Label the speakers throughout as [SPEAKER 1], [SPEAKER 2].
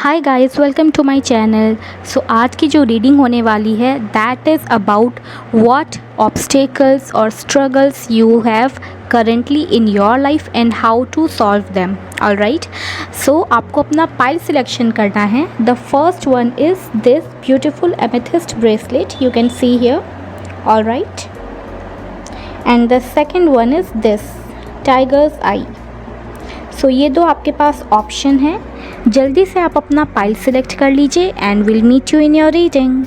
[SPEAKER 1] Hi guys, welcome to my channel. So आज की जो रीडिंग होने वाली है that is about what obstacles और struggles you have currently in your life and how to solve them. Alright, so आपको अपना पाइल सिलेक्शन करना है. The first one is this beautiful amethyst bracelet you can see here. Alright, and the second one is this tiger's eye. सो ये दो आपके पास option हैं. जल्दी से आप अपना पाइल सिलेक्ट कर लीजिए and will meet you in your reading.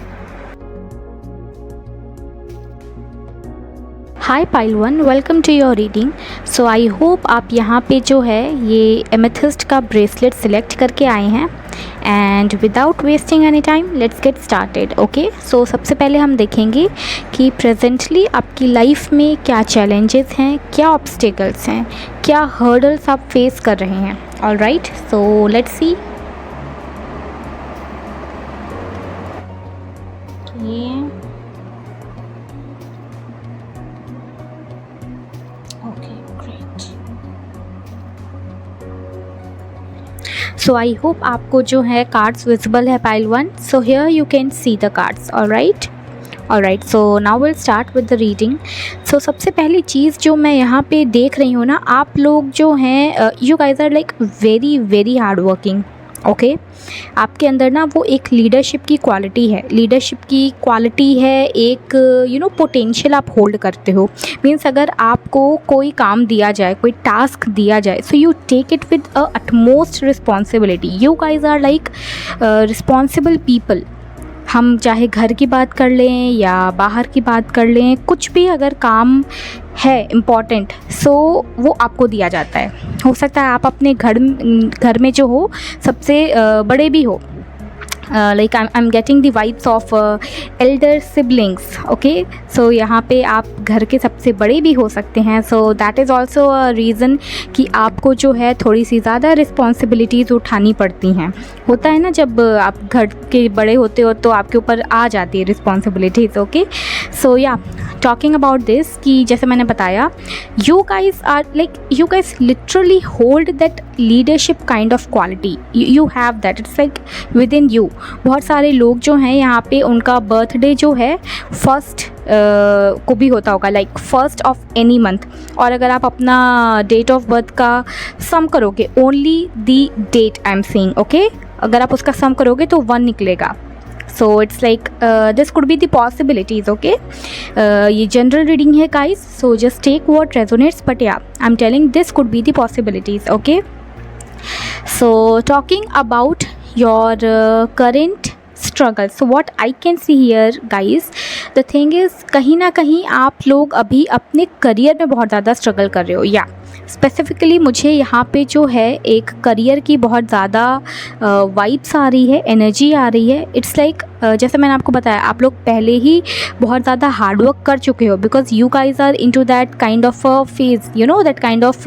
[SPEAKER 1] Hi pile one, welcome to your reading. So I hope आप यहाँ पे जो है ये एमेथिस्ट का ब्रेसलेट सिलेक्ट करके आए हैं. And without wasting any time let's get started. Okay, so सबसे पहले हम देखेंगे कि प्रेजेंटली आपकी लाइफ में क्या चैलेंजेस हैं, क्या ऑब्स्टेकल्स हैं, क्या हर्डल्स आप फेस कर रहे हैं. All right, so let's see. ये सो आई होप आपको जो है कार्ड्स विजिबल है pile one. So here you can see the cards. All right, so now will start with the reading. So सबसे पहली चीज़ जो मैं यहाँ पे देख रही हूँ ना, आप लोग जो हैं you guys are like very very hard working. Okay, आपके अंदर ना वो एक लीडरशिप की क्वालिटी है, एक पोटेंशियल आप होल्ड करते हो. मीन्स अगर आपको कोई काम दिया जाए, कोई टास्क दिया जाए, so you take it with a utmost responsibility. You guys are like responsible people. हम चाहे घर की बात कर लें या बाहर की बात कर लें, कुछ भी अगर काम है इम्पॉर्टेंट, सो वो आपको दिया जाता है. हो सकता है आप अपने घर में जो हो सबसे बड़े भी हो. Like I am getting the vibes of elder siblings. Okay, so यहाँ पे आप घर के सबसे बड़े भी हो सकते हैं. So that is also a reason कि आपको जो है थोड़ी सी ज़्यादा रिस्पॉन्सिबिलिटीज़ उठानी पड़ती हैं. होता है ना, जब आप घर के बड़े होते हो तो आपके ऊपर आ जाती है रिस्पॉन्सिबिलिटीज़. ओके, सो या टॉकिंग अबाउट दिस कि जैसे मैंने बताया, you guys literally hold that leadership kind of quality. You have that, it's like with in you. बहुत सारे लोग जो हैं यहाँ पे उनका बर्थडे जो है फर्स्ट को भी होता होगा, like first of any month. और अगर आप अपना डेट ऑफ बर्थ का सम करोगे, only the date I am saying, okay, अगर आप उसका सम करोगे तो 1 निकलेगा. So it's like this could be the possibilities. Okay, ये जनरल रीडिंग है guys, so just take what resonates, but yeah I am telling this could be the possibilities. Okay, so talking about your current struggle. So what I can see here guys, the thing is कहीं ना कहीं आप लोग अभी अपने career में बहुत ज़्यादा स्ट्रगल कर रहे हो. या स्पेसिफ़िकली मुझे यहाँ पे जो है एक करियर की बहुत ज़्यादा वाइब्स आ रही है, एनर्जी आ रही है. इट्स लाइक जैसे मैंने आपको बताया, आप लोग पहले ही बहुत ज़्यादा हार्डवर्क कर चुके हो, because you guys are into that kind of phase, that kind of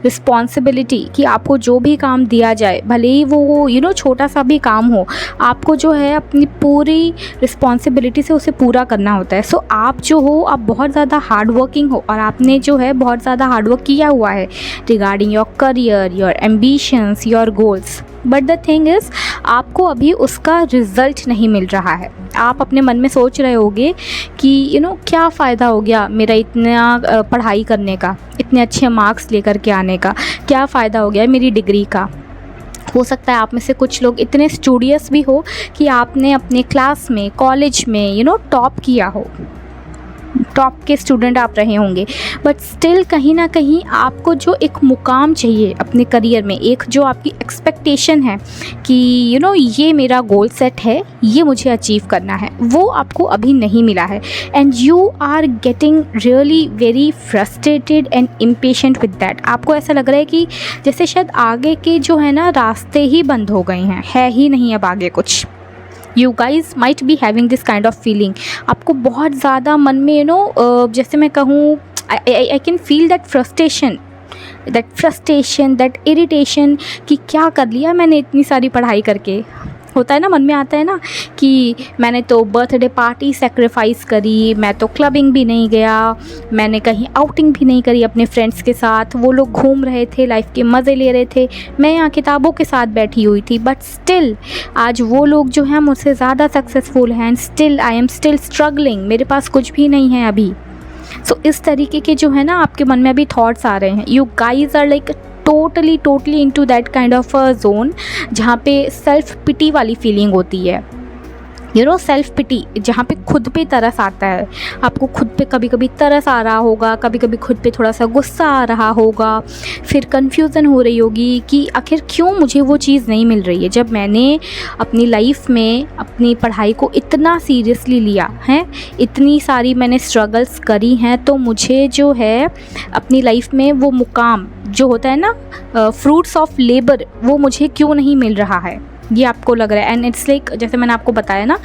[SPEAKER 1] responsibility कि आपको जो भी काम दिया जाए, भले ही वो छोटा सा भी काम हो, आपको जो है अपनी पूरी रिस्पॉन्सिबिलिटी से उसे पूरा करना होता है. सो आप जो हो, आप बहुत ज़्यादा हार्ड वर्किंग हो और आपने जो है बहुत ज़्यादा हार्डवर्क किया हुआ है regarding your career, your ambitions, your goals. But the thing is आपको अभी उसका रिज़ल्ट नहीं मिल रहा है. आप अपने मन में सोच रहे होगे कि क्या फ़ायदा हो गया मेरा इतना पढ़ाई करने का, इतने अच्छे मार्क्स लेकर के आने का, क्या फ़ायदा हो गया मेरी डिग्री का. हो सकता है आप में से कुछ लोग इतने स्टूडियस भी हो कि आपने अपने क्लास में, कॉलेज में टॉप किया हो, टॉप के स्टूडेंट आप रहे होंगे, बट स्टिल कहीं ना कहीं आपको जो एक मुकाम चाहिए अपने करियर में, एक जो आपकी एक्सपेक्टेशन है कि ये मेरा गोल सेट है, ये मुझे अचीव करना है, वो आपको अभी नहीं मिला है. And you are getting really very frustrated and impatient with that. आपको ऐसा लग रहा है कि जैसे शायद आगे के जो है ना रास्ते ही बंद हो गए हैं, है ही नहीं अब आगे कुछ. You guys might be having this kind of feeling. आपको बहुत ज़्यादा मन में जैसे मैं कहूँ, आई can feel that frustration, that irritation कि क्या कर लिया मैंने इतनी सारी पढ़ाई करके, होता है ना, मन में आता है ना कि मैंने तो बर्थडे पार्टी सेक्रीफाइस करी, मैं तो क्लबिंग भी नहीं गया, मैंने कहीं आउटिंग भी नहीं करी अपने फ्रेंड्स के साथ, वो लोग घूम रहे थे, लाइफ के मज़े ले रहे थे, मैं यहाँ किताबों के साथ बैठी हुई थी, बट स्टिल आज वो लोग जो हैं मुझसे ज़्यादा सक्सेसफुल हैं and still I am still struggling, मेरे पास कुछ भी नहीं है अभी। सो इस तरीके के जो है ना आपके मन में अभी थॉट्स आ रहे हैं। You guys are like totally into that kind of a zone जहाँ पे सेल्फ पिटी वाली फीलिंग होती है, यू नो, सेल्फ पिटी, जहाँ पे खुद पे तरस आता है। आपको खुद पे कभी कभी तरस आ रहा होगा, कभी कभी खुद पे थोड़ा सा गुस्सा आ रहा होगा, फिर कन्फ्यूज़न हो रही होगी कि आखिर क्यों मुझे वो चीज़ नहीं मिल रही है। जब मैंने अपनी लाइफ में अपनी पढ़ाई को इतना सीरियसली लिया है, इतनी सारी मैंने स्ट्रगल्स करी हैं, तो मुझे जो है अपनी लाइफ में वो मुकाम जो होता है ना, फ्रूट्स ऑफ लेबर, वो मुझे क्यों नहीं मिल रहा है, ये आपको लग रहा है। एंड इट्स लाइक जैसे मैंने आपको बताया ना,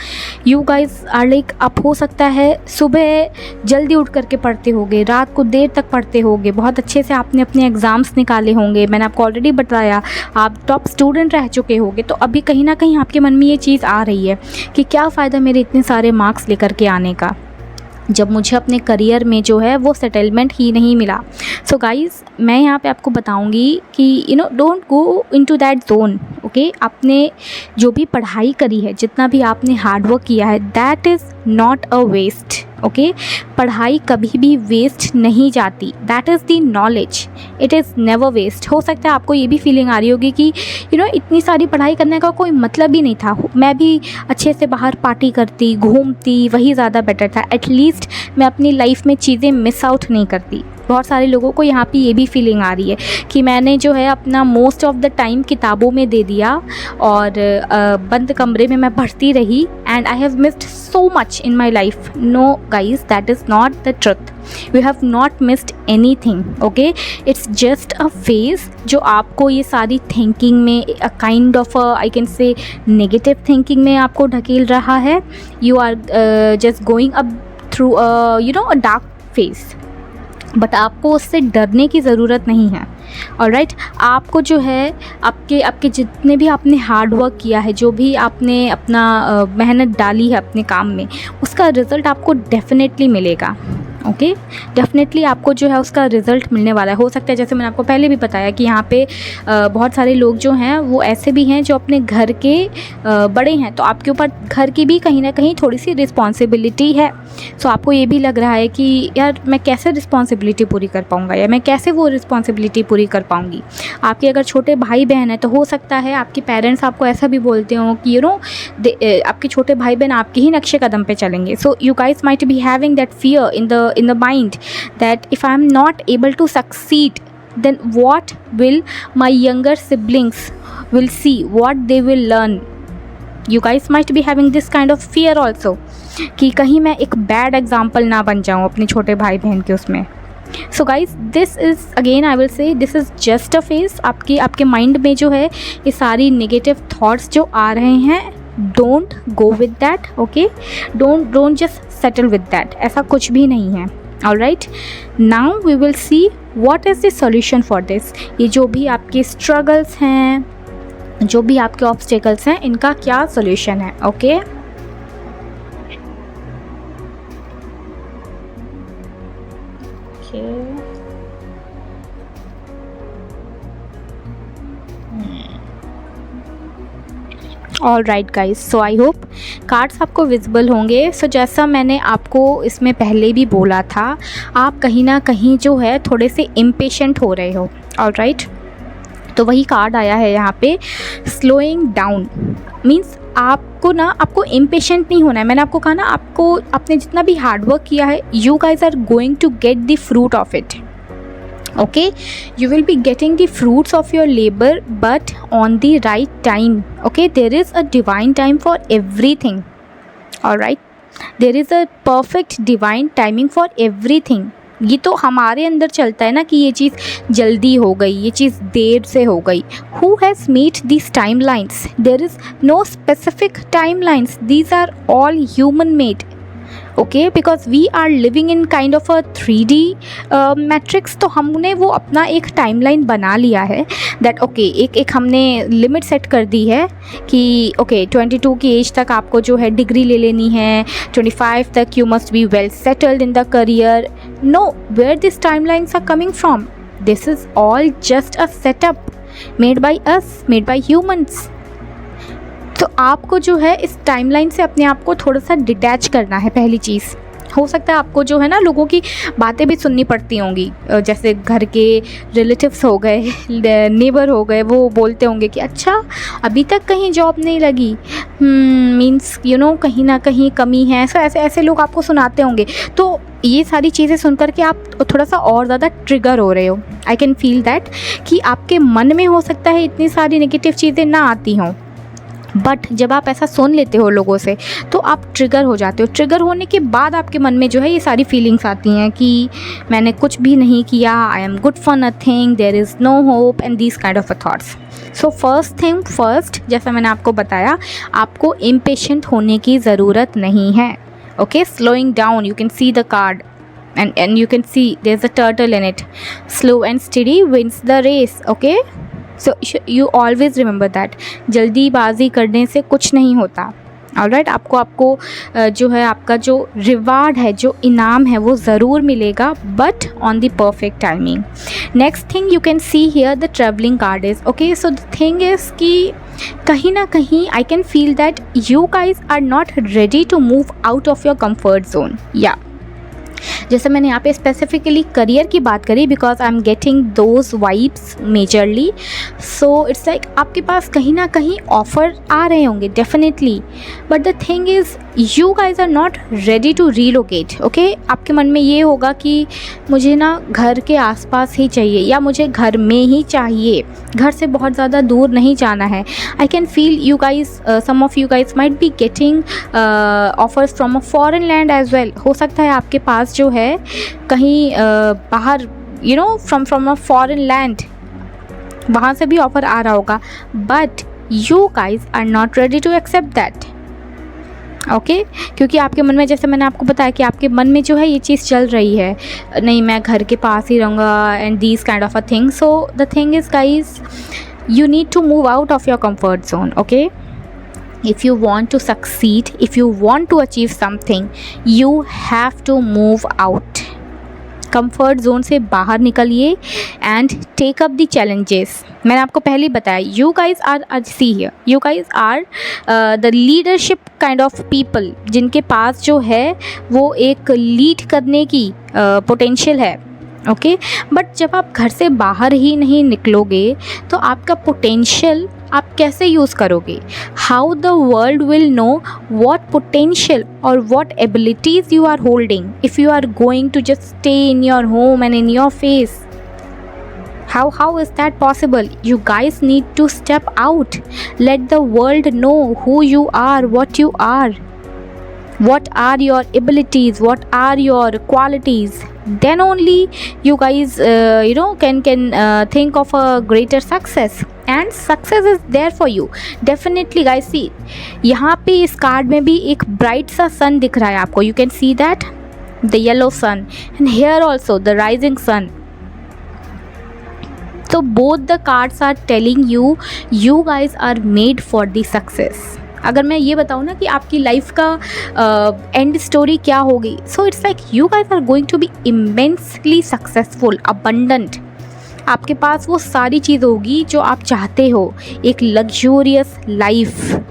[SPEAKER 1] यू गाइज आर लाइक, आप हो सकता है सुबह जल्दी उठ करके पढ़ते होगे, रात को देर तक पढ़ते होगे, बहुत अच्छे से आपने अपने एग्ज़ाम्स निकाले होंगे, मैंने आपको ऑलरेडी बताया, आप टॉप स्टूडेंट रह चुके होंगे, तो अभी कहीं ना कहीं आपके मन में ये चीज़ आ रही है कि क्या फ़ायदा मेरे इतने सारे मार्क्स लेकर के आने का, जब मुझे अपने करियर में जो है वो सेटलमेंट ही नहीं मिला। सो गाइज़, मैं यहाँ पे आपको बताऊँगी कि you know, don't go into that zone, okay. आपने जो भी पढ़ाई करी है, जितना भी आपने हार्डवर्क किया है, that is not a waste, okay. पढ़ाई कभी भी वेस्ट नहीं जाती, that is the knowledge, it is never waste. हो सकता है आपको ये भी फीलिंग आ रही होगी कि यू नो, इतनी सारी पढ़ाई करने का कोई मतलब ही नहीं था, मैं भी अच्छे से बाहर पार्टी करती, घूमती, वही ज़्यादा बेटर था, एटलीस्ट मैं अपनी लाइफ में चीज़ें मिस आउट नहीं करती। बहुत सारे लोगों को यहाँ पे ये भी फीलिंग आ रही है कि मैंने जो है अपना मोस्ट ऑफ द टाइम किताबों में दे दिया और बंद कमरे में मैं पढ़ती रही and I have missed so much in my life. No guys, that is not the truth, you have not missed anything, okay. It's just a phase जो आपको ये सारी थिंकिंग में, a kind of I can say negative thinking में आपको ढकेल रहा है। You are just going up through you know a dark phase, but आपको उससे डरने की ज़रूरत नहीं है, ऑलराइट। आपको जो है आपके जितने भी आपने हार्ड वर्क किया है, जो भी आपने अपना मेहनत डाली है अपने काम में, उसका रिज़ल्ट आपको डेफिनेटली मिलेगा, ओके। डेफिनेटली आपको जो है उसका रिज़ल्ट मिलने वाला है। हो सकता है, जैसे मैंने आपको पहले भी बताया कि यहाँ पे बहुत सारे लोग जो हैं वो ऐसे भी हैं जो अपने घर के बड़े हैं, तो आपके ऊपर घर की भी कहीं ना कहीं थोड़ी सी रिस्पॉन्सिबिलिटी है। सो आपको ये भी लग रहा है कि यार मैं कैसे रिस्पॉन्सिबिलिटी पूरी कर पाऊँगा, या मैं कैसे वो रिस्पॉन्सिबिलिटी पूरी कर पाऊँगी। आपके अगर छोटे भाई बहन हैं तो हो सकता है आपके पेरेंट्स आपको ऐसा भी बोलते हो कि यू नो, आपके छोटे भाई बहन आपके ही नक्शे कदम पे चलेंगे। सो you guys might be having that fear in the mind that if I am not able to succeed, then what will my younger siblings will see, what they will learn. You guys might be having this kind of fear also कि कहीं मैं एक bad example ना बन जाऊँ अपने छोटे भाई बहन के उसमें। So guys, this is again I will say this is just a phase. आपके माइंड में जो है ये सारी नेगेटिव थॉट्स जो आ रहे हैं, don't go with that, okay. Don't just settle with that, ऐसा कुछ भी नहीं है, alright. Now we will see what is the solution for this. ये जो भी आपके स्ट्रगल्स हैं, जो भी आपके ऑब्स्टेकल्स हैं, इनका क्या सॉल्यूशन है, okay. All right guys, so I hope cards आपको विजिबल होंगे। सो जैसा मैंने आपको इसमें पहले भी बोला था, आप कहीं ना कहीं जो है थोड़े से इम्पेशेंट हो रहे हो, ऑल राइट। तो वही कार्ड आया है यहाँ पे, स्लोइंग डाउन मीन्स आपको इम्पेशेंट नहीं होना है। मैंने आपको कहा ना, आपको आपने जितना भी हार्डवर्क किया है, you guys are going to get the fruit of it, okay, you will be getting the fruits of your labor, but on the right time, okay. There is a divine time for everything, all right. There is a perfect divine timing for everything. ये तो हमारे अंदर चलता है ना कि ये चीज़ जल्दी हो गई, ये चीज़ देर से हो गई। Who has made these timelines? There is no specific timelines. These are all human made. Okay, because we are living in kind of a 3D matrix. तो हमने वो अपना एक टाइमलाइन बना लिया है दैट ओके, एक हमने लिमिट सेट कर दी है कि ओके 22 की एज तक आपको जो है डिग्री ले लेनी है, 25 तक you must be well settled in the career. No, where this timelines are coming from? This is all just a setup made by us, made by humans. तो आपको जो है इस टाइमलाइन से अपने आप को थोड़ा सा डिटैच करना है। पहली चीज़, हो सकता है आपको जो है ना लोगों की बातें भी सुननी पड़ती होंगी, जैसे घर के रिलेटिव्स हो गए, नेबर हो गए, वो बोलते होंगे कि अच्छा अभी तक कहीं जॉब नहीं लगी, मीन्स यू नो कहीं ना कहीं कमी है। सो ऐसे ऐसे लोग आपको सुनाते होंगे। तो ये सारी चीज़ें सुन कर के आप थोड़ा सा और ज़्यादा ट्रिगर हो रहे हो। आई कैन फील दैट कि आपके मन में हो सकता है इतनी सारी नेगेटिव चीज़ें ना आती हों, बट जब आप ऐसा सुन लेते हो लोगों से तो आप ट्रिगर हो जाते हो। ट्रिगर होने के बाद आपके मन में जो है ये सारी फीलिंग्स आती हैं कि मैंने कुछ भी नहीं किया, I am good for nothing, there is no hope and these kind of thoughts. So first thing first, जैसा मैंने आपको बताया, आपको इम्पेशेंट होने की ज़रूरत नहीं है। Okay, slowing down, you can see the card and you can see there's a turtle in it. Slow and steady wins the race. Okay, so you always remember that. जल्दीबाजी करने से कुछ नहीं होता। ऑलराइट, आपको जो है आपका जो रिवार्ड है, जो इनाम है, वो ज़रूर मिलेगा, but on the perfect timing. Next thing you can see here the travelling card is okay. So the thing is कि कहीं ना कहीं I can feel that you guys are not ready to move out of your comfort zone. या जैसे मैंने यहाँ पे specifically career की बात करी, because I am getting those vibes majorly. So it's like आपके पास कहीं ना कहीं ऑफ़र आ रहे होंगे definitely, but the thing is you guys are not ready to relocate. Okay, आपके मन में ये होगा कि मुझे ना घर के आसपास ही चाहिए, या मुझे घर में ही चाहिए, घर से बहुत ज़्यादा दूर नहीं जाना है। I can feel you guys, some of you guys might be getting offers from a foreign land as well. हो सकता है आपके पास जो है कहीं बाहर you know from a foreign land, वहाँ से भी ऑफ़र आ रहा होगा, but you guys are not ready to accept that. Okay, क्योंकि आपके मन में, जैसे मैंने आपको बताया कि आपके मन में जो है ये चीज़ चल रही है, नहीं मैं घर के पास ही रहूँगा and these kind of a thing. So the thing is guys, you need to move out of your comfort zone. Okay, if you want to succeed, if you want to achieve something, you have to move out. Comfort zone से बाहर निकलिए and take up the challenges. मैंने आपको पहले ही बताया, you guys are see here, you guys are the leadership kind of people, जिनके पास जो है वो एक लीड करने की पोटेंशियल है। ओके, बट जब आप घर से बाहर ही नहीं निकलोगे तो आपका पोटेंशियल आप कैसे यूज़ करोगे? How the world will know what potential or what abilities you are holding if you are going to just stay in your home and in your face? How is that possible? You guys need to step out. Let the world know who you are, what you are. What are your abilities? What are your qualities? Then only you guys can think of a greater success, and success is there for you definitely guys. See, यहाँ पे इस card में भी एक bright सा सन दिख रहा है आपको, you can see that the yellow sun, and here also the rising sun. So both the cards are telling you you guys are made for the success. अगर मैं ये बताऊँ ना कि आपकी लाइफ का एंड स्टोरी क्या होगी, so it's like you guys are going to be immensely successful, abundant. आपके पास वो सारी चीज़ होगी जो आप चाहते हो, एक लग्जूरियस लाइफ,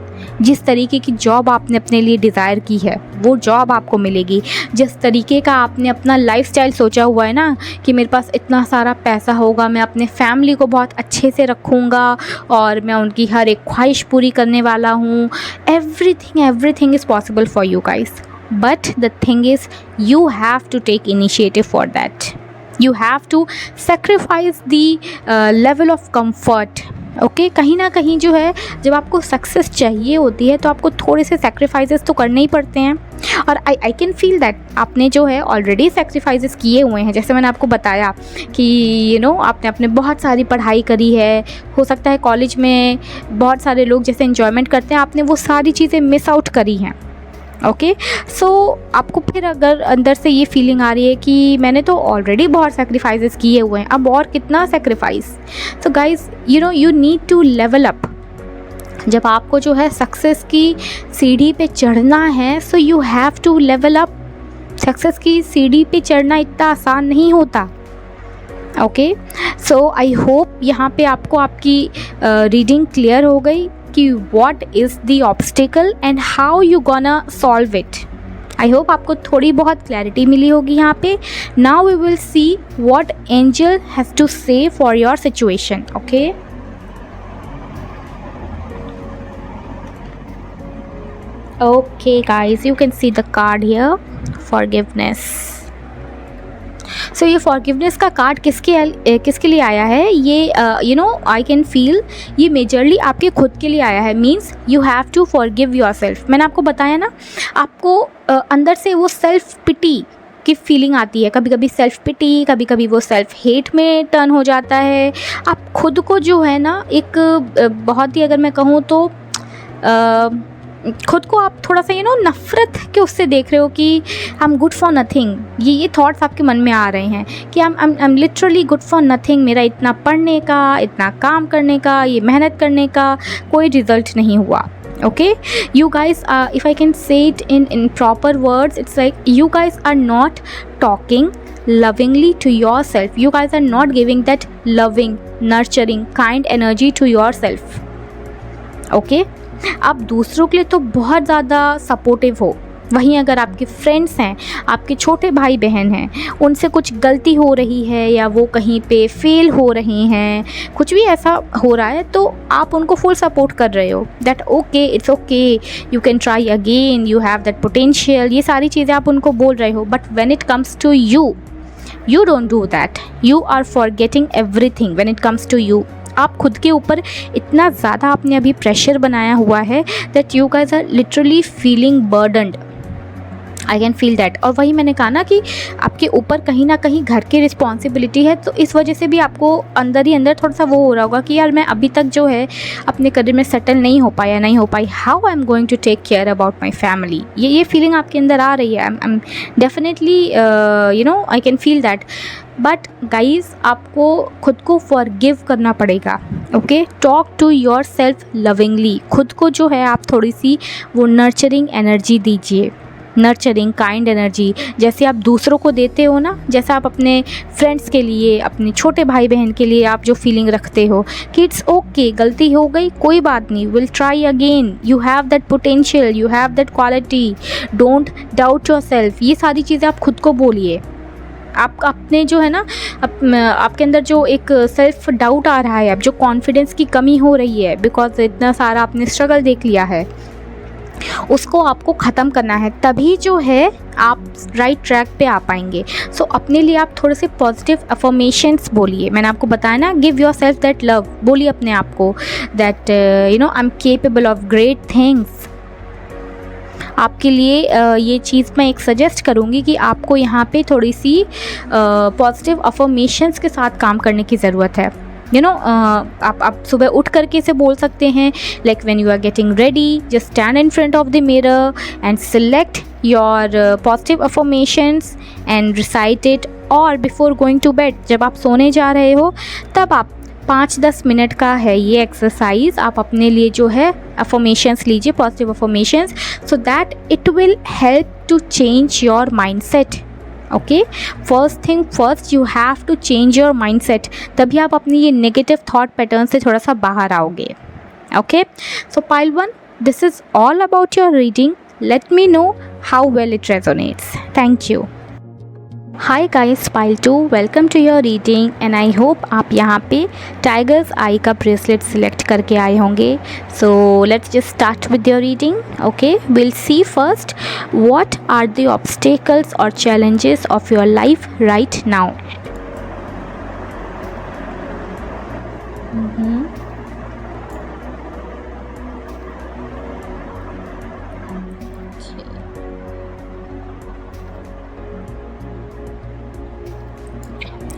[SPEAKER 1] जिस तरीके की जॉब आपने अपने लिए डिज़ायर की है वो जॉब आपको मिलेगी। जिस तरीके का आपने अपना लाइफस्टाइल सोचा हुआ है ना कि मेरे पास इतना सारा पैसा होगा, मैं अपने फैमिली को बहुत अच्छे से रखूँगा और मैं उनकी हर एक ख्वाहिश पूरी करने वाला हूँ, everything is possible for you guys. But the thing is you have to take initiative for that. You have to sacrifice the level of comfort. Okay, कहीं ना कहीं जो है जब आपको सक्सेस चाहिए होती है तो आपको थोड़े से सेक्रीफाइसेस तो करने ही पड़ते हैं, और आई कैन फील दैट आपने जो है ऑलरेडी सेक्रीफाइसेस किए हुए हैं। जैसे मैंने आपको बताया कि आपने अपने बहुत सारी पढ़ाई करी है, हो सकता है कॉलेज में बहुत सारे लोग जैसे एन्जॉयमेंट करते हैं, आपने वो सारी चीज़ें मिस आउट करी हैं। ओके। सो आपको फिर अगर अंदर से ये फीलिंग आ रही है कि मैंने तो ऑलरेडी बहुत सेक्रीफाइसेस किए हुए हैं, अब और कितना sacrifice. So guys you need to level up. जब आपको जो है सक्सेस की सीढ़ी पे चढ़ना है, so you have to level up. Success की सीढ़ी पे चढ़ना इतना आसान नहीं होता। ओके, सो आई होप यहाँ पे आपको आपकी रीडिंग क्लियर हो गई कि what is the obstacle and how you gonna solve it. I hope आपको थोड़ी बहुत क्लैरिटी मिली होगी यहाँ पे। Now we will see what angel has to say for your situation. Okay, okay guys, you can see the card here, forgiveness. So ये forgiveness का card किसके लिए आया है? ये आई कैन फील ये मेजरली आपके खुद के लिए आया है। Means you have to forgive yourself. मैंने आपको बताया ना, आपको अंदर से वो सेल्फ पिटी की फीलिंग आती है। कभी कभी सेल्फ पिटी, कभी कभी वो सेल्फ हेट में टर्न हो जाता है। आप खुद को जो है ना एक बहुत ही, अगर मैं कहूँ तो खुद को आप थोड़ा सा नफ़रत के उससे देख रहे हो कि आई एम गुड फॉर नथिंग। ये थॉट्स आपके मन में आ रहे हैं कि I am literally good for nothing. मेरा इतना पढ़ने का, इतना काम करने का, ये मेहनत करने का कोई रिज़ल्ट नहीं हुआ। Okay, you guys if I can say it in proper words, it's like you guys are not talking lovingly to yourself. You guys are not giving that loving, nurturing, kind energy to yourself. Okay, आप दूसरों के लिए तो बहुत ज़्यादा supportive हो, वहीं अगर आपके फ्रेंड्स हैं, आपके छोटे भाई बहन हैं, उनसे कुछ गलती हो रही है या वो कहीं पे फेल हो रहे हैं, कुछ भी ऐसा हो रहा है, तो आप उनको फुल सपोर्ट कर रहे हो। That okay, it's okay, you can try again, you have that potential, ये सारी चीज़ें आप उनको बोल रहे हो। But when it comes to you, you don't do that. You are forgetting everything when it comes to you. आप खुद के ऊपर इतना ज़्यादा आपने अभी प्रेशर बनाया हुआ है that you guys are literally feeling burdened. I can feel that. और वही मैंने कहा ना कि आपके ऊपर कहीं ना कहीं घर की रिस्पॉन्सिबिलिटी है, तो इस वजह से भी आपको अंदर ही अंदर थोड़ा सा वो हो रहा होगा कि यार मैं अभी तक जो है अपने करियर में सेटल नहीं हो पाई। How I am going to take care about my family. ये फीलिंग आपके अंदर आ रही है। I am definitely I can feel that. But guys, आपको खुद को फॉरगिव करना पड़ेगा। Okay, talk to your self lovingly. खुद को जो है आप थोड़ी सी वो नर्चरिंग एनर्जी दीजिए, नर्चरिंग काइंड एनर्जी, जैसे आप दूसरों को देते हो ना, जैसे आप अपने फ्रेंड्स के लिए, अपने छोटे भाई बहन के लिए आप जो फीलिंग रखते हो कि इट्स ओके, गलती हो गई, कोई बात नहीं, will try again, you have that potential, you have that quality, don't doubt your self. ये सारी चीज़ें आप खुद को बोलिए। आप अपने जो है ना आपके अंदर जो एक सेल्फ डाउट आ रहा है, अब जो कॉन्फिडेंस की कमी हो रही है, बिकॉज इतना सारा आपने स्ट्रगल देख लिया है, उसको आपको ख़त्म करना है, तभी जो है आप राइट ट्रैक पे आ पाएंगे। सो अपने लिए आप थोड़े से पॉजिटिव अफर्मेशंस बोलिए। मैंने आपको बताया ना, give your self that love. बोलिए अपने आप को that I am capable of great things. आपके लिए ये चीज़ मैं एक सजेस्ट करूँगी कि आपको यहाँ पे थोड़ी सी पॉजिटिव अफर्मेशंस के साथ काम करने की ज़रूरत है। आप सुबह उठ करके इसे बोल सकते हैं, like when you are getting ready, just stand in front of the mirror and select your positive affirmations and recite it. और बिफोर गोइंग टू बेड, जब आप सोने जा रहे हो, तब आप 5-10 मिनट का है ये एक्सरसाइज, आप अपने लिए जो है अफर्मेशंस लीजिए, positive affirmations, so that it will help to change your mindset. Okay, first thing first, you have to change your mindset, तभी आप अपनी ये नेगेटिव थॉट पैटर्न से थोड़ा सा बाहर आओगे। Okay, so pile 1, this is all about your reading. Let me know how well it resonates. Thank you. Hi guys, pile 2, welcome to your reading and I hope आप यहाँ पे tigers आई का bracelet select करके आए होंगे। So let's just start with your reading. Okay, will see first what are the obstacles और challenges of your life right now.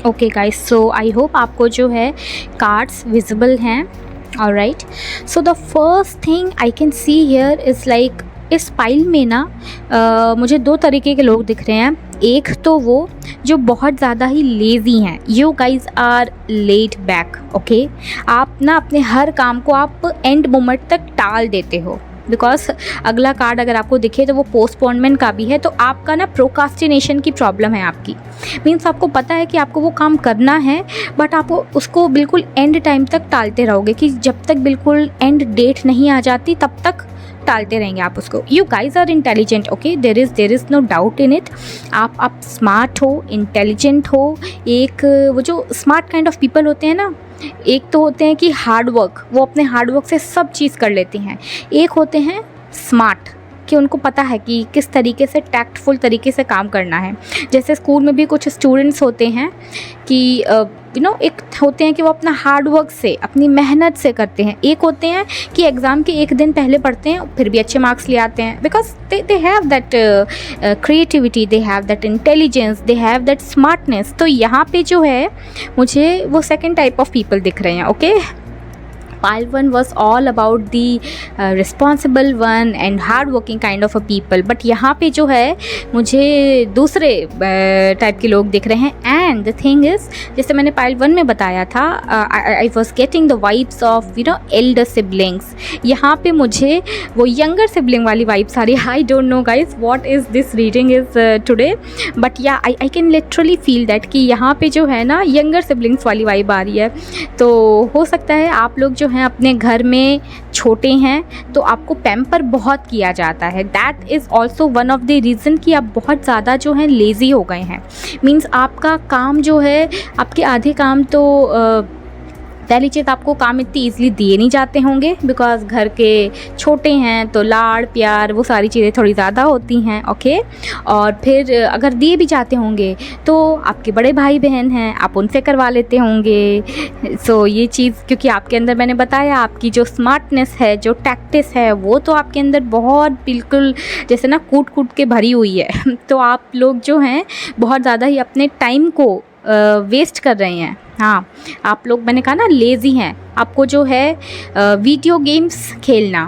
[SPEAKER 1] Okay guys, so I hope आपको जो है कार्ड्स विजिबल हैं। All right, so the first thing I can see here is like इस pile में ना मुझे दो तरीके के लोग दिख रहे हैं। एक तो वो जो बहुत ज़्यादा ही लेज़ी हैं, you guys are laid back, okay. आप ना अपने हर काम को आप एंड मोमेंट तक टाल देते हो, बिकॉज अगला कार्ड अगर आपको दिखे तो वो पोस्टपोनमेंट का भी है। तो आपका ना प्रोकास्टिनेशन की प्रॉब्लम है आपकी। मीन्स आपको पता है कि आपको वो काम करना है, बट आप उसको बिल्कुल एंड टाइम तक टालते रहोगे, कि जब तक बिल्कुल एंड डेट नहीं आ जाती तब तक टालते रहेंगे आप उसको। You guys are intelligent, okay, there is no doubt in it. आप स्मार्ट हो, इंटेलिजेंट हो। एक वो जो स्मार्ट काइंड ऑफ पीपल होते हैं ना, एक तो होते हैं कि हार्ड वर्क, वो अपने हार्ड वर्क से सब चीज़ कर लेते हैं। एक होते हैं स्मार्ट, कि उनको पता है कि किस तरीके से टैक्टफुल तरीके से काम करना है। जैसे स्कूल में भी कुछ स्टूडेंट्स होते हैं कि एक होते हैं कि वो अपना हार्ड वर्क से, अपनी मेहनत से करते हैं। एक होते हैं कि एग्ज़ाम के एक दिन पहले पढ़ते हैं फिर भी अच्छे मार्क्स ले आते हैं, because they have that creativity, they have that intelligence, they have that smartness. तो यहाँ पे जो है मुझे वो सेकेंड टाइप ऑफ पीपल दिख रहे हैं, okay. Pile 1 was all about the responsible one and hard working kind of a people, but यहाँ पे जो है मुझे दूसरे टाइप के लोग दिख रहे हैं। एंड द थिंग इज़, जैसे मैंने पाइल 1 में बताया था, I was getting the vibes of elder siblings. यहाँ पे मुझे वो यंगर सिबलिंग वाली वाइब्स आ रही है। I don't know guys what is this reading is today, but yeah I can literally feel that कि यहाँ पे जो है ना यंगर सिबलिंग्स वाली वाइब आ रही है। तो हो सकता है आप लोग जो हैं अपने घर में छोटे हैं तो आपको पैम्पर बहुत किया जाता है। That is also one of the reason कि आप बहुत ज़्यादा जो है लेज़ी हो गए हैं। मीन्स आपका काम जो है, आपके आधे काम तो पहली चीज़, आपको काम इतनी ईजिली दिए नहीं जाते होंगे, बिकॉज घर के छोटे हैं तो लाड़ प्यार वो सारी चीज़ें थोड़ी ज़्यादा होती हैं, ओके। और फिर अगर दिए भी जाते होंगे तो आपके बड़े भाई बहन हैं, आप उनसे करवा लेते होंगे। सो ये चीज़, क्योंकि आपके अंदर मैंने बताया आपकी जो स्मार्टनेस है, जो टैक्टिस है, वो तो आपके अंदर बहुत बिल्कुल जैसे ना कूट कूट के भरी हुई है। तो आप लोग जो हैं बहुत ज़्यादा ही अपने टाइम को वेस्ट कर रहे हैं। हाँ, आप लोग, मैंने कहा ना, लेज़ी हैं। आपको जो है वीडियो गेम्स खेलना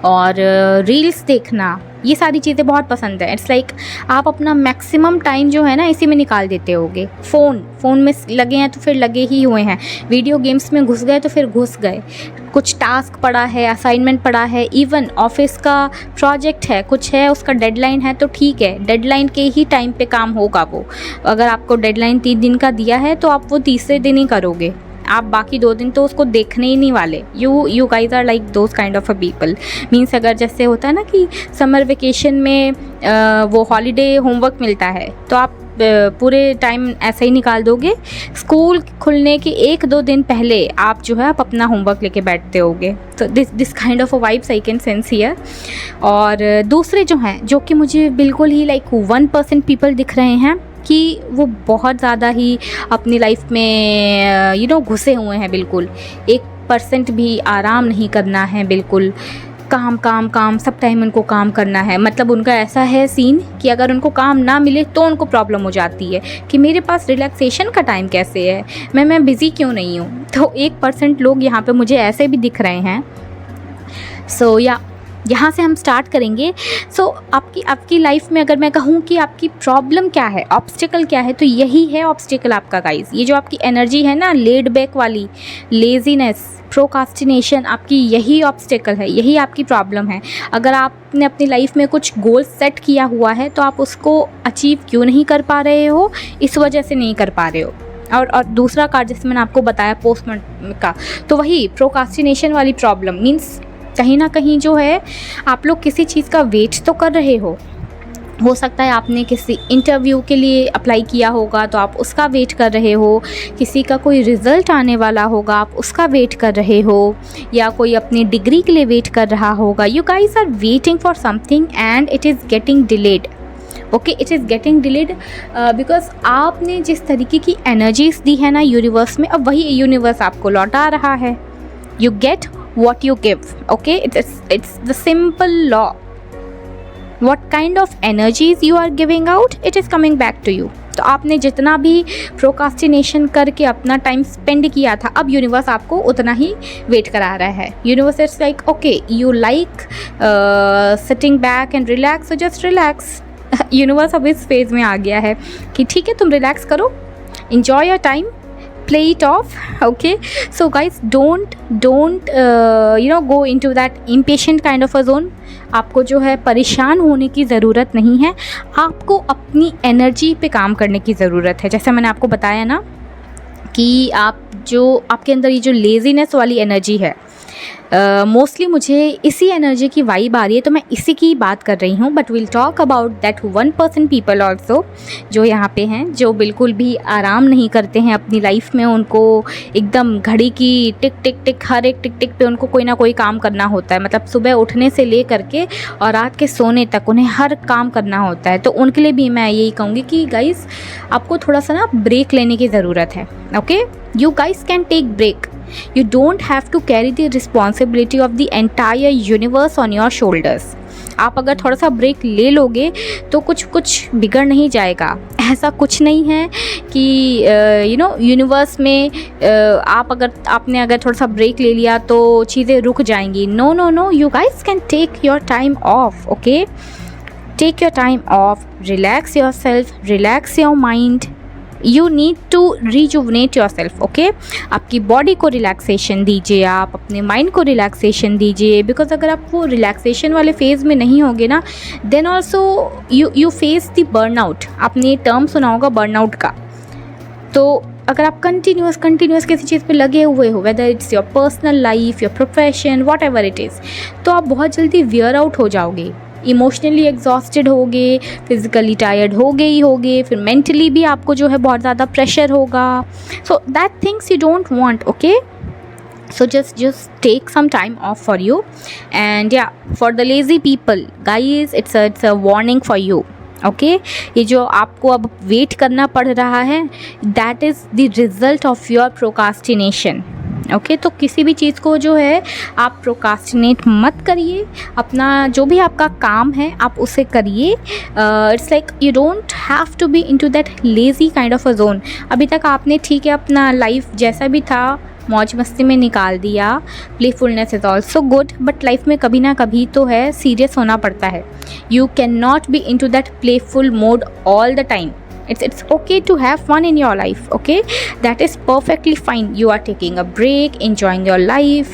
[SPEAKER 1] और रील्स देखना, ये सारी चीज़ें बहुत पसंद है। इट्स लाइक आप अपना मैक्सिमम टाइम जो है ना इसी में निकाल देते होगे। फ़ोन में लगे हैं तो फिर लगे ही हुए हैं, वीडियो गेम्स में घुस गए तो फिर घुस गए। कुछ टास्क पड़ा है, असाइनमेंट पड़ा है, इवन ऑफिस का प्रोजेक्ट है, कुछ है, उसका डेडलाइन है, तो ठीक है, डेडलाइन के ही टाइम पे काम होगा वो। अगर आपको डेडलाइन 3 दिन का दिया है तो आप वो तीसरे दिन ही करोगे, आप बाकी 2 दिन तो उसको देखने ही नहीं वाले। You guys are like those kind of a people. Means अगर जैसे होता है ना कि समर वेकेशन में वो हॉलीडे होमवर्क मिलता है तो आप पूरे टाइम ऐसे ही निकाल दोगे। स्कूल खुलने के 1-2 दिन पहले आप जो है आप अपना होमवर्क लेके बैठते होगे। तो this kind of a vibes I can sense here. और दूसरे जो हैं, जो कि मुझे बिल्कुल ही लाइक 1% पीपल दिख रहे हैं कि वो बहुत ज़्यादा ही अपनी लाइफ में घुसे हुए हैं। बिल्कुल 1% भी आराम नहीं करना है, बिल्कुल काम काम काम, सब टाइम उनको काम करना है। मतलब उनका ऐसा है सीन कि अगर उनको काम ना मिले तो उनको प्रॉब्लम हो जाती है कि मेरे पास रिलैक्सेशन का टाइम कैसे है, मैं बिज़ी क्यों नहीं हूँ। तो 1% लोग यहाँ पे मुझे ऐसे भी दिख रहे हैं। सो यहाँ से हम स्टार्ट करेंगे। सो आपकी लाइफ में अगर मैं कहूँ कि आपकी प्रॉब्लम क्या है, ऑब्स्टिकल क्या है, तो यही है ऑब्स्टिकल आपका गाइस। ये जो आपकी एनर्जी है ना, लेड बैक वाली, लेजीनेस, प्रोकास्टिनेशन, आपकी यही ऑब्स्टिकल है, यही आपकी प्रॉब्लम है। अगर आपने अपनी लाइफ में कुछ गोल सेट किया हुआ है तो आप उसको अचीव क्यों नहीं कर पा रहे हो, इस वजह से नहीं कर पा रहे हो। और दूसरा कार्ड जैसे मैंने आपको बताया पोस्टपोनमेंट का, तो वही प्रोकास्टिनेशन वाली प्रॉब्लम। मीन्स कहीं ना कहीं जो है आप लोग किसी चीज़ का वेट तो कर रहे हो सकता है आपने किसी इंटरव्यू के लिए अप्लाई किया होगा तो आप उसका वेट कर रहे हो, किसी का कोई रिज़ल्ट आने वाला होगा आप उसका वेट कर रहे हो, या कोई अपनी डिग्री के लिए वेट कर रहा होगा। You guys are waiting for something and it is getting delayed. Okay, it is getting delayed because आपने जिस तरीके की एनर्जीज दी है ना यूनिवर्स में, अब वही यूनिवर्स आपको लौटा रहा है। You get what you give, okay, it's the simple law. What kind of energies you are giving out, it is coming back to you. तो आपने जितना भी प्रोकास्टिनेशन करके अपना टाइम स्पेंड किया था, अब यूनिवर्स आपको उतना ही वेट करा रहा है. Universe is like okay, you like sitting back and relax, so just relax. Universe अब इस फेज़ में आ गया है कि ठीक है, तुम रिलैक्स करो, enjoy your time, play it off. Okay, so guys, don't go into that impatient kind of a zone. आपको जो है परेशान होने की ज़रूरत नहीं है, आपको अपनी एनर्जी पे काम करने की ज़रूरत है. जैसे मैंने आपको बताया ना कि आपके अंदर ये जो लेज़ीनेस वाली एनर्जी है, मोस्टली मुझे इसी एनर्जी की वाइब आ रही है, तो मैं इसी की बात कर रही हूँ. But will talk about that 1% people also जो यहाँ पे हैं, जो बिल्कुल भी आराम नहीं करते हैं अपनी लाइफ में. उनको एकदम घड़ी की टिक टिक टिक, हर एक टिक टिक पे उनको कोई ना कोई काम करना होता है. मतलब सुबह उठने से ले करके और रात के सोने तक उन्हें हर काम करना होता है. तो उनके लिए भी मैं यही कहूँगी कि गाइस, आपको थोड़ा सा ना ब्रेक लेने की ज़रूरत है. Okay, you guys can take break. You don't have to carry the responsibility of the entire universe on your shoulders. आप अगर थोड़ा सा ब्रेक ले लोगे तो कुछ बिगड़ नहीं जाएगा. ऐसा कुछ नहीं है कि यूनिवर्स में आपने अगर थोड़ा सा ब्रेक ले लिया तो चीज़ें रुक जाएंगी. No, you guys can take your time off. Okay, take your time off, relax yourself, relax your mind. You need to rejuvenate yourself. Okay, आपकी बॉडी को रिलैक्सेशन दीजिए, आप अपने माइंड को रिलैक्सेशन दीजिए. बिकॉज अगर आप वो रिलैक्सेशन वाले फेज़ में नहीं होगे ना, then also you face the burnout. आपने ये टर्म सुना होगा बर्नआउट का. तो अगर आप कंटिन्यूस किसी चीज़ पे लगे हुए हो, whether it's your personal life, your profession, what ever it is, तो आप बहुत जल्दी वियर आउट हो जाओगे. इमोशनली एग्जॉस्टेड होगे, फिज़िकली टायर्ड होगे, फिर मेंटली भी आपको जो है बहुत ज़्यादा प्रेशर होगा. So that things you don't want. Okay, so just take some time off for you. And yeah, for the lazy people guys, it's a warning for you. Okay, ये जो आपको अब वेट करना पड़ रहा है, that is the result of your procrastination. Okay, तो किसी भी चीज़ को जो है आप प्रोकास्टिनेट मत करिए. अपना जो भी आपका काम है आप उसे करिए. It's like you don't have to be into that lazy kind of a zone. अभी तक आपने ठीक है अपना लाइफ जैसा भी था मौज मस्ती में निकाल दिया. Playfulness is also good, but life में कभी ना कभी तो है सीरियस होना पड़ता है. You can not be into that playful mode all the time. It's okay to have fun in your life. Okay, that is perfectly fine. You are taking a break, enjoying your life.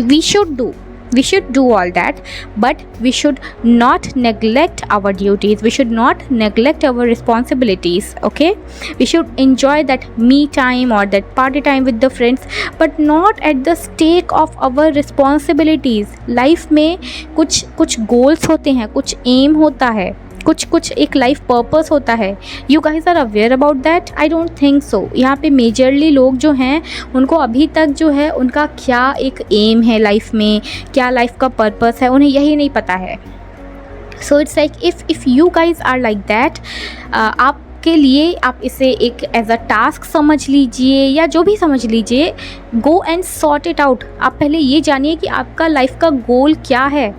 [SPEAKER 1] We should do all that, but we should not neglect our duties. We should not neglect our responsibilities. Okay, we should enjoy that me time or that party time with the friends, but not at the stake of our responsibilities. Life में कुछ goals होते हैं, कुछ aim होता है, कुछ एक life purpose होता है. You guys are aware about that? I don't think so. यहाँ पे मेजरली लोग जो हैं उनको अभी तक जो है उनका क्या एक एम है लाइफ में, क्या लाइफ का पर्पस है, उन्हें यही नहीं पता है. So it's like if you guys are like that, आपके लिए आप इसे एक एज अ टास्क समझ लीजिए या जो भी समझ लीजिए. Go and sort it out. आप पहले ये जानिए कि आपका लाइफ का गोल क्या है,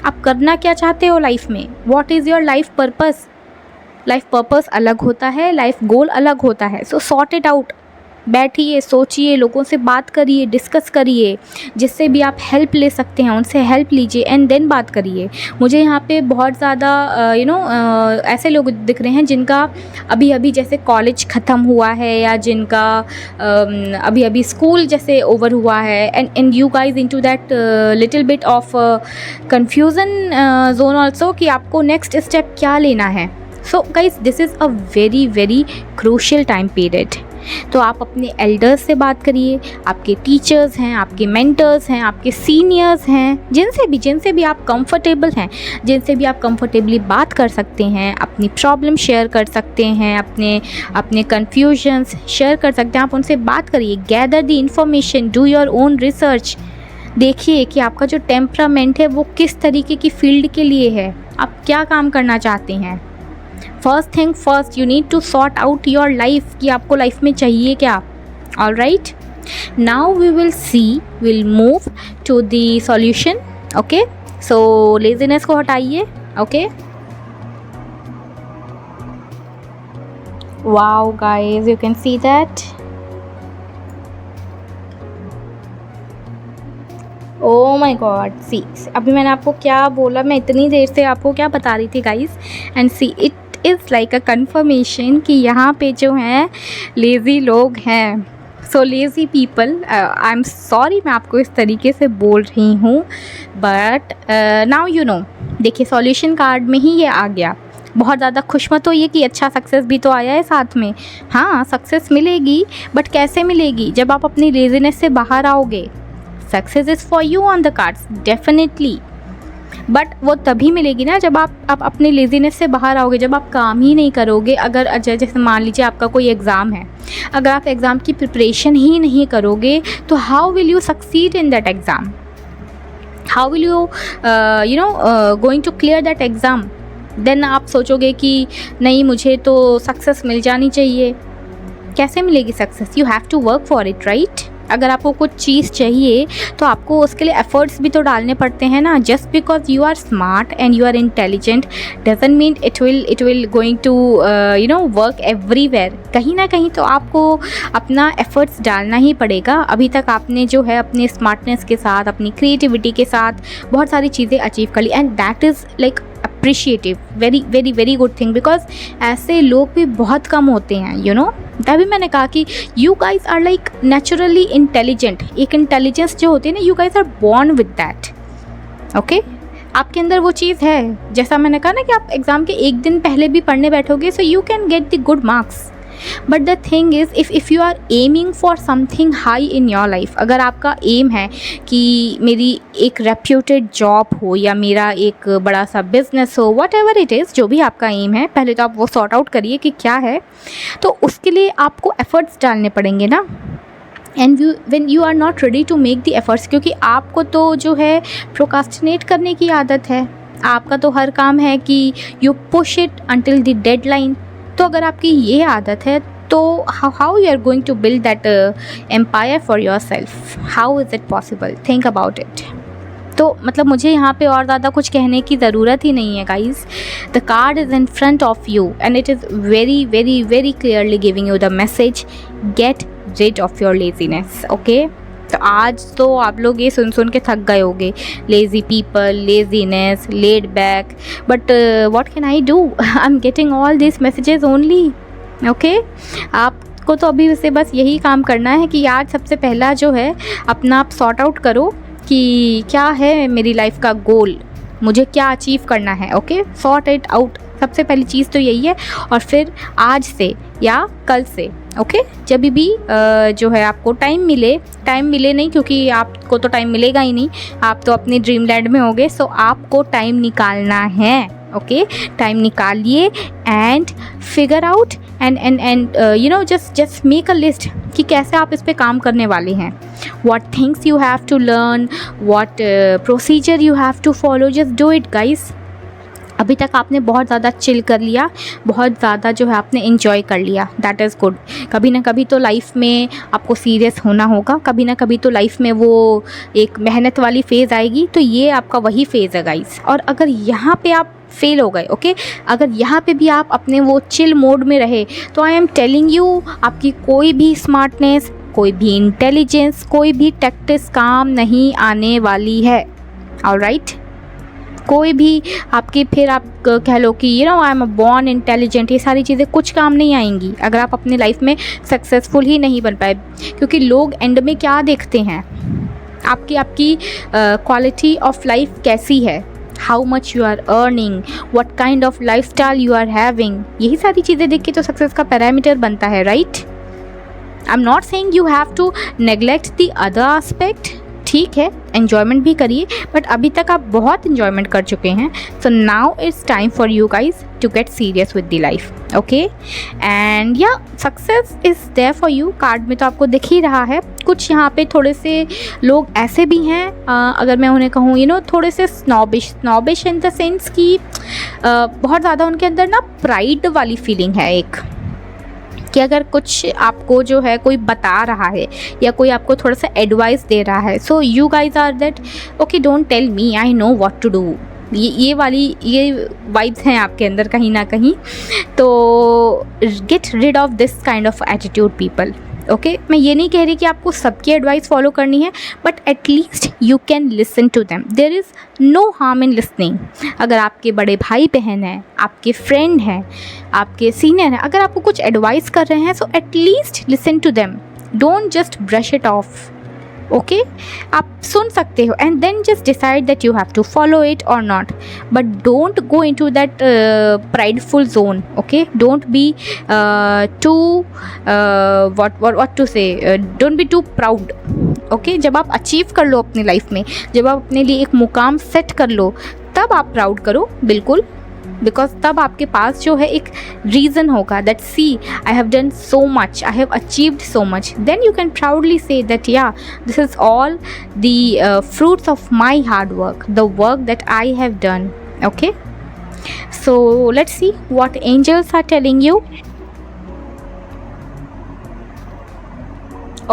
[SPEAKER 1] आप करना क्या चाहते हो लाइफ में. What is your life purpose. Life purpose अलग होता है, लाइफ गोल अलग होता है. सो सॉर्ट इट आउट. बैठिए, सोचिए, लोगों से बात करिए, डिस्कस करिए, जिससे भी आप हेल्प ले सकते हैं उनसे हेल्प लीजिए एंड देन बात करिए. मुझे यहाँ पे बहुत ज़्यादा ऐसे लोग दिख रहे हैं जिनका अभी अभी जैसे कॉलेज ख़त्म हुआ है या जिनका अभी अभी स्कूल जैसे ओवर हुआ है and you guys into that little bit of confusion zone also कि आपको नेक्स्ट स्टेप क्या लेना है. So guys, this is a very very crucial time period. तो आप अपने एल्डर्स से बात करिए, आपके टीचर्स हैं, आपके मेंटर्स हैं, आपके सीनियर्स हैं, जिनसे भी आप कंफर्टेबल हैं, जिनसे भी आप कंफर्टेबली बात कर सकते हैं, अपनी प्रॉब्लम शेयर कर सकते हैं, अपने कन्फ्यूजन्स शेयर कर सकते हैं. आप उनसे बात करिए. Gather the information, do your own research. देखिए कि आपका जो टेम्परामेंट है वो किस तरीके की फील्ड के लिए है, आप क्या काम करना चाहते हैं. First thing first, you need to sort out your life कि आपको लाइफ में चाहिए क्या. All right, now we will move to the solution. Okay, so laziness को हटाइए. Okay, Wow guys, you can see that. Oh my god, see अभी मैंने आपको क्या बोला, मैं इतनी देर से आपको क्या बता रही थी guys, and see it is like a confirmation कि यहाँ पे जो हैं लेज़ी लोग हैं. So lazy people, I am sorry मैं आपको इस तरीके से बोल रही हूँ, बट नाउ यू नो. देखिए सॉल्यूशन कार्ड में ही ये आ गया. बहुत ज़्यादा खुश मत होइए कि अच्छा सक्सेस भी तो आया है साथ में. हाँ सक्सेस मिलेगी, बट कैसे मिलेगी? जब आप अपनी लेज़ीनेस से बाहर आओगे. Success is for you on the cards definitely, but वो तभी मिलेगी ना जब आप अपनी लेज़ीनेस से बाहर आओगे, जब आप काम ही नहीं करोगे. अगर जैसे मान लीजिए आपका कोई एग्ज़ाम है, अगर आप एग्ज़ाम की प्रिपरेशन ही नहीं करोगे तो how will you succeed in that exam? How will you going to clear that exam? Then आप सोचोगे कि नहीं मुझे तो सक्सेस मिल जानी चाहिए. कैसे मिलेगी success? You have to work for it, right? अगर आपको कुछ चीज़ चाहिए तो आपको उसके लिए एफर्ट्स भी तो डालने पड़ते हैं ना. Just because you are smart and you are intelligent doesn't mean it will going to work everywhere. कहीं ना कहीं तो आपको अपना एफर्ट्स डालना ही पड़ेगा. अभी तक आपने जो है अपने स्मार्टनेस के साथ, अपनी क्रिएटिविटी के साथ बहुत सारी चीज़ें अचीव कर ली, and that is like appreciative, very very very good thing. Because ऐसे लोग भी बहुत कम होते हैं, यू नो. तभी मैंने कहा कि you guys are like naturally intelligent. एक इंटेलिजेंस जो होती है ना, you guys are born with that. Okay, आपके अंदर वो चीज़ है. जैसा मैंने कहा ना कि आप एग्ज़ाम के एक दिन पहले भी पढ़ने बैठोगे, so you can get the good marks. But the thing is if you are aiming for something high in your life, अगर आपका एम है कि मेरी एक रेप्यूटेड जॉब हो या मेरा एक बड़ा सा बिजनेस हो, वट एवर इट इज़, जो भी आपका एम है, पहले तो आप वो सॉर्ट आउट करिए कि क्या है. तो उसके लिए आपको एफर्ट्स डालने पड़ेंगे ना. And when you are not ready to make the efforts, क्योंकि आपको तो जो है प्रोकास्टिनेट करने की आदत है. आपका तो हर काम है कि you push it until the deadline. तो अगर आपकी ये आदत है तो how you are going to build that empire for yourself? How is it possible? Think about it. तो मतलब मुझे यहाँ पे और ज़्यादा कुछ कहने की ज़रूरत ही नहीं है guys. The card is in front of you and it is very very very clearly giving you the message, get rid of your laziness. Okay, तो आज तो आप लोग ये सुन सुन के थक गए होंगे, lazy people, laziness, laid back, but what can I do? I am getting all this messages only. Okay, आपको तो अभी से बस यही काम करना है कि आज सबसे पहला जो है अपना आप सॉर्ट आउट करो कि क्या है मेरी लाइफ का गोल, मुझे क्या अचीव करना है. Okay, sort it out. सबसे पहली चीज़ तो यही है. और फिर आज से या कल से, ओके, जब भी जो है आपको टाइम मिले नहीं, क्योंकि आपको तो टाइम मिलेगा ही नहीं, आप तो अपने ड्रीम लैंड में होगे. सो आपको टाइम निकालना है. ओके, टाइम निकालिए and figure out and you know just make a list कि कैसे आप इस पे काम करने वाले हैं. what things you have to learn, what procedure you have to follow, just do it guys. अभी तक आपने बहुत ज़्यादा चिल कर लिया, बहुत ज़्यादा जो है आपने इन्जॉय कर लिया, दैट इज़ गुड. कभी ना कभी तो लाइफ में आपको सीरियस होना होगा, कभी ना कभी तो लाइफ में वो एक मेहनत वाली फ़ेज़ आएगी. तो ये आपका वही फ़ेज़ है गाइस. और अगर यहाँ पे आप फेल हो गए, ओके, अगर यहाँ पे भी आप अपने वो चिल मोड में रहे, तो आई एम टेलिंग यू, आपकी कोई भी स्मार्टनेस, कोई भी इंटेलिजेंस, कोई भी टैक्टिस काम नहीं आने वाली है. ऑलराइट, कोई भी आपकी, फिर आप कह लो कि you know I am a born intelligent, ये सारी चीज़ें कुछ काम नहीं आएंगी अगर आप अपनी लाइफ में सक्सेसफुल ही नहीं बन पाए. क्योंकि लोग एंड में क्या देखते हैं, आपकी क्वालिटी ऑफ लाइफ कैसी है, how much you are earning, what kind of lifestyle you are having, यही सारी चीज़ें देख के तो सक्सेस का पैरामीटर बनता है, right. I am not saying you have to neglect the other aspect. ठीक है, एन्जॉयमेंट भी करिए, बट अभी तक आप बहुत एन्जॉयमेंट कर चुके हैं. So now it's time for you guys to get serious with the life. Okay, and yeah success is there for you. Card में तो आपको दिख ही रहा है. कुछ यहाँ पे थोड़े से लोग ऐसे भी हैं, अगर मैं उन्हें कहूँ यू नो थोड़े से स्नॉबिश इन द सेंस कि बहुत ज़्यादा उनके अंदर ना प्राइड वाली फीलिंग है एक, कि अगर कुछ आपको जो है कोई बता रहा है या कोई आपको थोड़ा सा एडवाइस दे रहा है, so you guys are that okay, don't tell me, I know what to do. ये वाली ये वाइब्स हैं आपके अंदर कहीं ना कहीं। तो get rid of this kind of attitude people. Okay, मैं ये नहीं कह रही कि आपको सबकी एडवाइस फॉलो करनी है, but at least you can listen to them. There is no harm in listening. अगर आपके बड़े भाई बहन हैं, आपके फ्रेंड हैं, आपके सीनियर हैं, अगर आपको कुछ एडवाइस कर रहे हैं, so at least listen to them, don't just brush it off. Okay, आप सुन सकते हो and then just decide that you have to follow it और not, but don't go into that prideful zone. Okay, don't be too what to say, don't be too proud. Okay, जब आप achieve कर लो अपनी life में, जब आप अपने लिए एक मुकाम सेट कर लो, तब आप प्राउड करो, बिल्कुल, बिकॉज तब आपके पास जो है एक रीज़न होगा that see I have done so much, I have achieved so much, then you can proudly say that yeah this is all the fruits of my hard work, the work that I have done. Okay, so let's see what angels are telling you.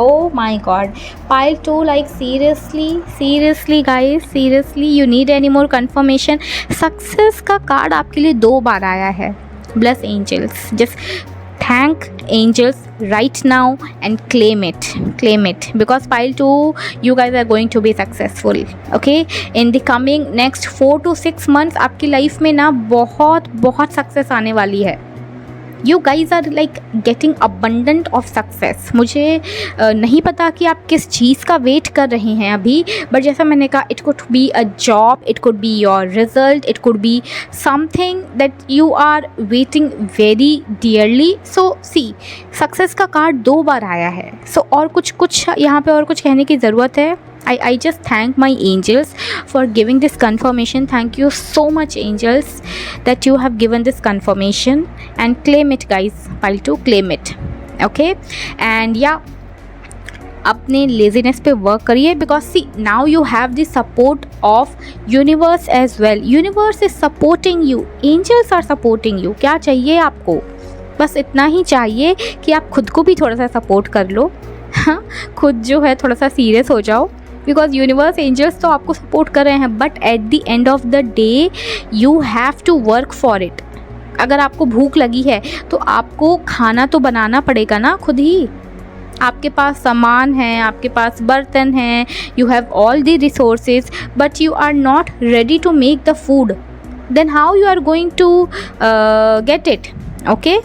[SPEAKER 1] Oh my god, pile 2, like seriously guys, seriously you need any more confirmation? Success का card आपके लिए 2 बार आया है. Bless angels, just thank angels right now and claim it because pile 2 you guys are going to be successful. Okay, in the coming next 4 to 6 months आपकी life में ना बहुत success आने वाली है. You guys are like getting abundant of success. मुझे नहीं पता कि आप किस चीज़ का वेट कर रहे हैं अभी, बट जैसा मैंने कहा, it could be a job, it could be your result, it could be something that you are waiting very dearly. So see, success का कार्ड 2 बार आया है. So और कुछ यहाँ पे और कुछ कहने की ज़रूरत है? I just thank my angels for giving this confirmation. Thank you so much angels that you have given this confirmation, and claim it guys, pile 2, claim it. Okay, and yeah, अपने लेजीनेस पे work करिए, because see now you have the support of universe as well. Universe is supporting you, angels are supporting you. क्या चाहिए आपको? बस इतना ही चाहिए कि आप खुद को भी थोड़ा सा सपोर्ट कर लो. हाँ, खुद जो है थोड़ा सा सीरियस हो जाओ, बिकॉज यूनिवर्स एंजल्स तो आपको सपोर्ट कर रहे हैं, but at the end of the day you have to work for it. अगर आपको भूख लगी है तो आपको खाना तो बनाना पड़ेगा ना खुद ही. आपके पास सामान है, आपके पास बर्तन हैं, you have all the resources, but you are not ready to make the food, then how you are going to get it. Okay,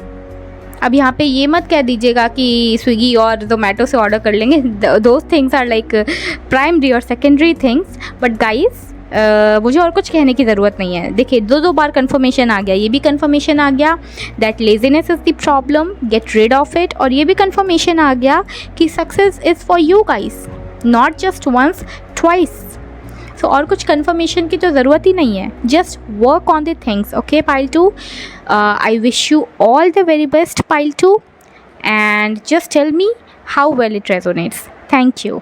[SPEAKER 1] अब यहाँ पे ये मत कह दीजिएगा कि स्विगी और जोमेटो से ऑर्डर कर लेंगे. Those things are like primary और सेकेंडरी थिंग्स. बट गाइज, मुझे और कुछ कहने की ज़रूरत नहीं है. देखिए, 2 बार कन्फर्मेशन आ गया, ये भी कन्फर्मेशन आ गया that laziness is the problem, get rid of it. और ये भी कन्फर्मेशन आ गया कि success is for you guys, not just once, twice. So और कुछ कन्फर्मेशन की तो ज़रूरत ही नहीं है. Just work on the things. Okay pile 2, I wish you all the very best pile 2, and just tell me how well it resonates. Thank you.